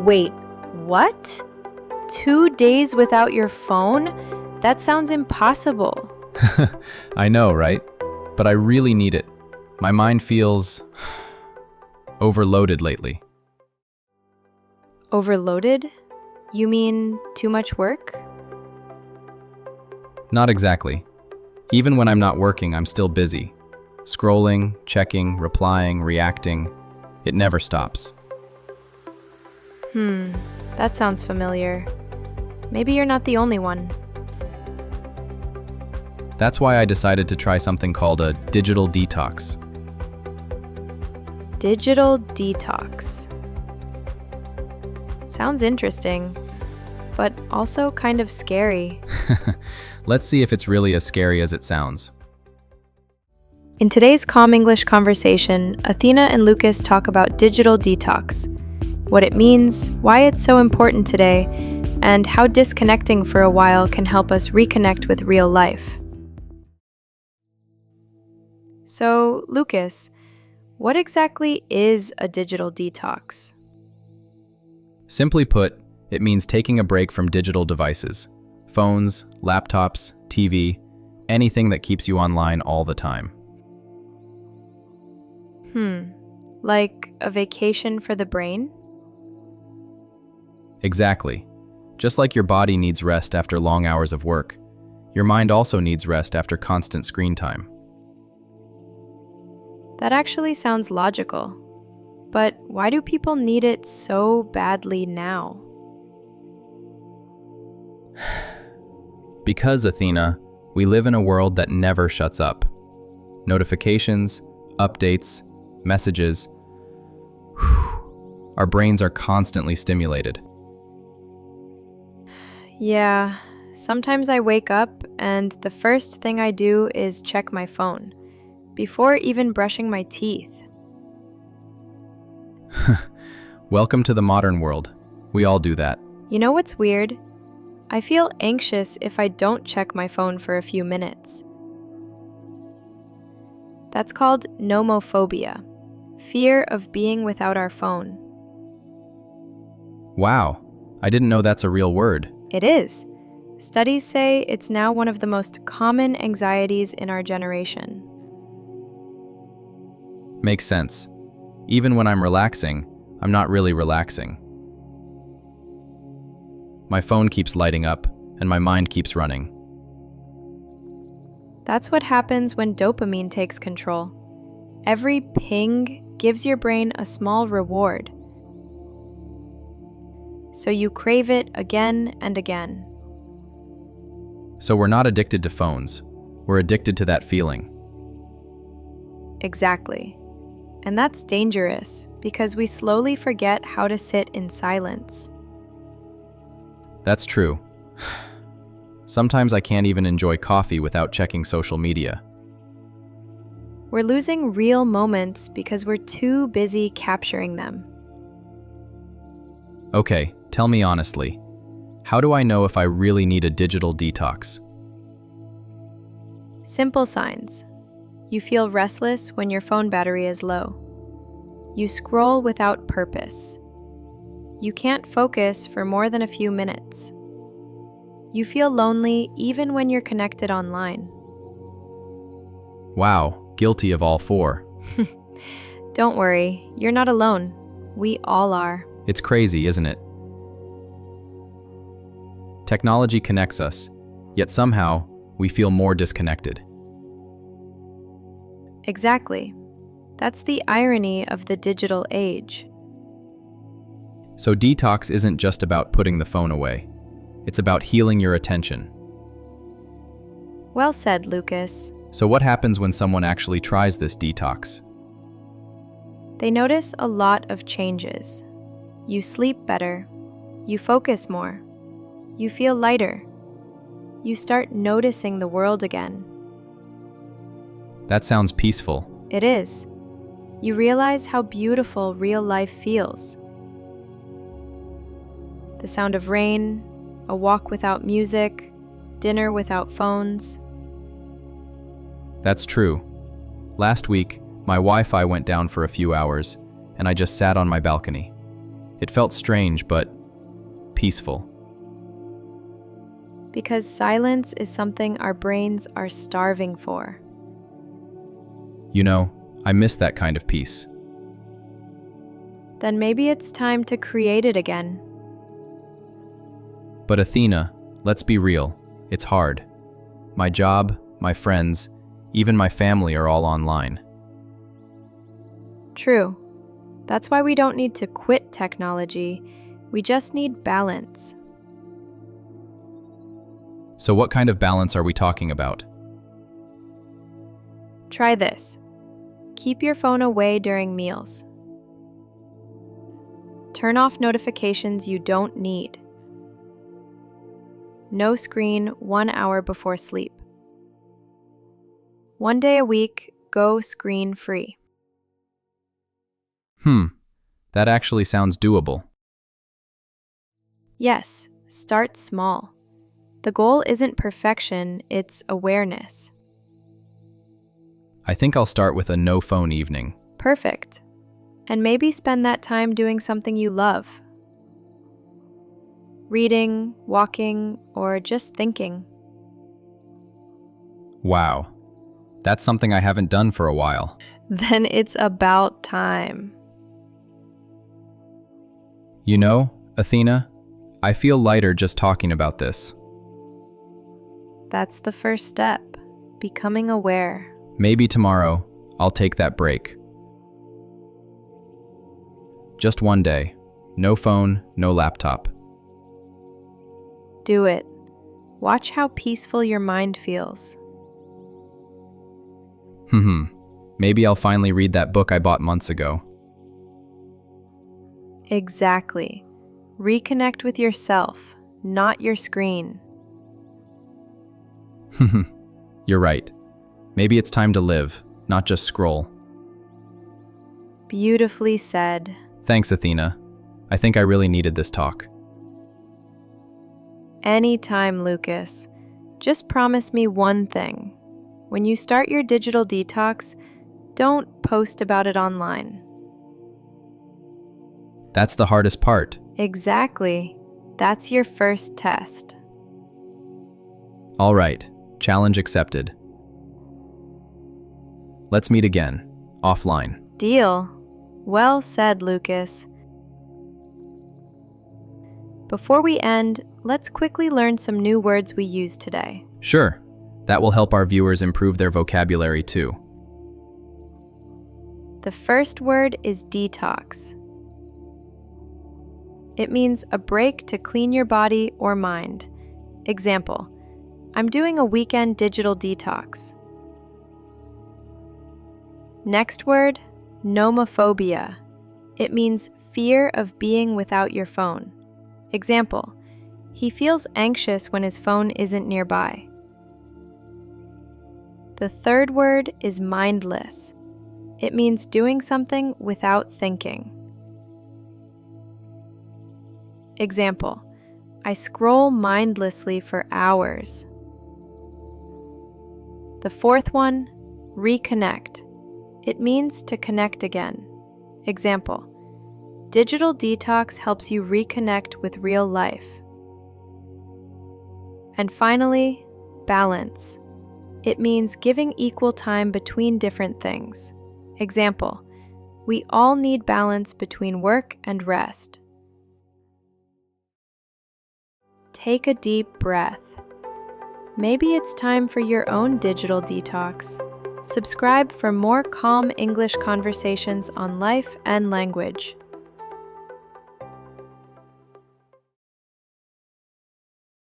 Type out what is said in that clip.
Wait, what? 2 days without your phone? That sounds impossible. I know, right? But I really need it. My mind feels overloaded lately. Overloaded? You mean too much work? Not exactly. Even when I'm not working, I'm still busy. Scrolling, checking, replying, reacting. It never stops. That sounds familiar. Maybe you're not the only one. That's why I decided to try something called a digital detox. Digital detox. Sounds interesting, but also kind of scary. Let's see if it's really as scary as it sounds. In today's Calm English Conversation, Athena and Lucas talk about digital detox, what it means, why it's so important today, and how disconnecting for a while can help us reconnect with real life. So, Lucas, what exactly is a digital detox? Simply put, it means taking a break from digital devices. Phones, laptops, TV, anything that keeps you online all the time. Like a vacation for the brain? Exactly. Just like your body needs rest after long hours of work, your mind also needs rest after constant screen time. That actually sounds logical. But why do people need it so badly now? Because, Athena, we live in a world that never shuts up. Notifications, updates, messages. Our brains are constantly stimulated. Yeah, sometimes I wake up and the first thing I do is check my phone, before even brushing my teeth. Welcome to the modern world. We all do that. You know what's weird? I feel anxious if I don't check my phone for a few minutes. That's called nomophobia, fear of being without our phone. Wow, I didn't know that's a real word. It is. Studies say it's now one of the most common anxieties in our generation. Makes sense. Even when I'm relaxing, I'm not really relaxing. My phone keeps lighting up, and my mind keeps running. That's what happens when dopamine takes control. Every ping gives your brain a small reward. So you crave it again and again. So we're not addicted to phones. We're addicted to that feeling. Exactly. And that's dangerous because we slowly forget how to sit in silence. That's true. Sometimes I can't even enjoy coffee without checking social media. We're losing real moments because we're too busy capturing them. Okay, tell me honestly, how do I know if I really need a digital detox? Simple signs. You feel restless when your phone battery is low. You scroll without purpose. You can't focus for more than a few minutes. You feel lonely even when you're connected online. Wow, guilty of all four. Don't worry, you're not alone. We all are. It's crazy, isn't it? Technology connects us, yet somehow we feel more disconnected. Exactly. That's the irony of the digital age. So detox isn't just about putting the phone away. It's about healing your attention. Well said, Lucas. So what happens when someone actually tries this detox? They notice a lot of changes. You sleep better. You focus more. You feel lighter. You start noticing the world again. That sounds peaceful. It is. You realize how beautiful real life feels. The sound of rain, a walk without music, dinner without phones. That's true. Last week, my Wi-Fi went down for a few hours, and I just sat on my balcony. It felt strange, but peaceful. Because silence is something our brains are starving for. You know, I miss that kind of peace. Then maybe it's time to create it again. But Athena, let's be real, it's hard. My job, my friends, even my family are all online. True. That's why we don't need to quit technology. We just need balance. So what kind of balance are we talking about? Try this. Keep your phone away during meals. Turn off notifications you don't need. No screen 1 hour before sleep. 1 day a week, go screen-free. That actually sounds doable. Yes, start small. The goal isn't perfection, it's awareness. I think I'll start with a no-phone evening. Perfect. And maybe spend that time doing something you love. Reading, walking, or just thinking. Wow, that's something I haven't done for a while. Then it's about time. You know, Athena, I feel lighter just talking about this. That's the first step, becoming aware. Maybe tomorrow, I'll take that break. Just 1 day. No phone, no laptop. Do it. Watch how peaceful your mind feels. Maybe I'll finally read that book I bought months ago. Exactly. Reconnect with yourself, not your screen. You're right. Maybe it's time to live, not just scroll. Beautifully said. Thanks, Athena. I think I really needed this talk. Anytime, Lucas. Just promise me one thing. When you start your digital detox, don't post about it online. That's the hardest part. Exactly. That's your first test. All right, challenge accepted. Let's meet again, offline. Deal. Well said, Lucas. Before we end, let's quickly learn some new words we used today. Sure, that will help our viewers improve their vocabulary too. The first word is detox. It means a break to clean your body or mind. Example, I'm doing a weekend digital detox. Next word, nomophobia. It means fear of being without your phone. Example, he feels anxious when his phone isn't nearby. The third word is mindless. It means doing something without thinking. Example, I scroll mindlessly for hours. The fourth one, reconnect. It means to connect again. Example, digital detox helps you reconnect with real life. And finally, balance. It means giving equal time between different things. Example, we all need balance between work and rest. Take a deep breath. Maybe it's time for your own digital detox. Subscribe for more calm English conversations on life and language.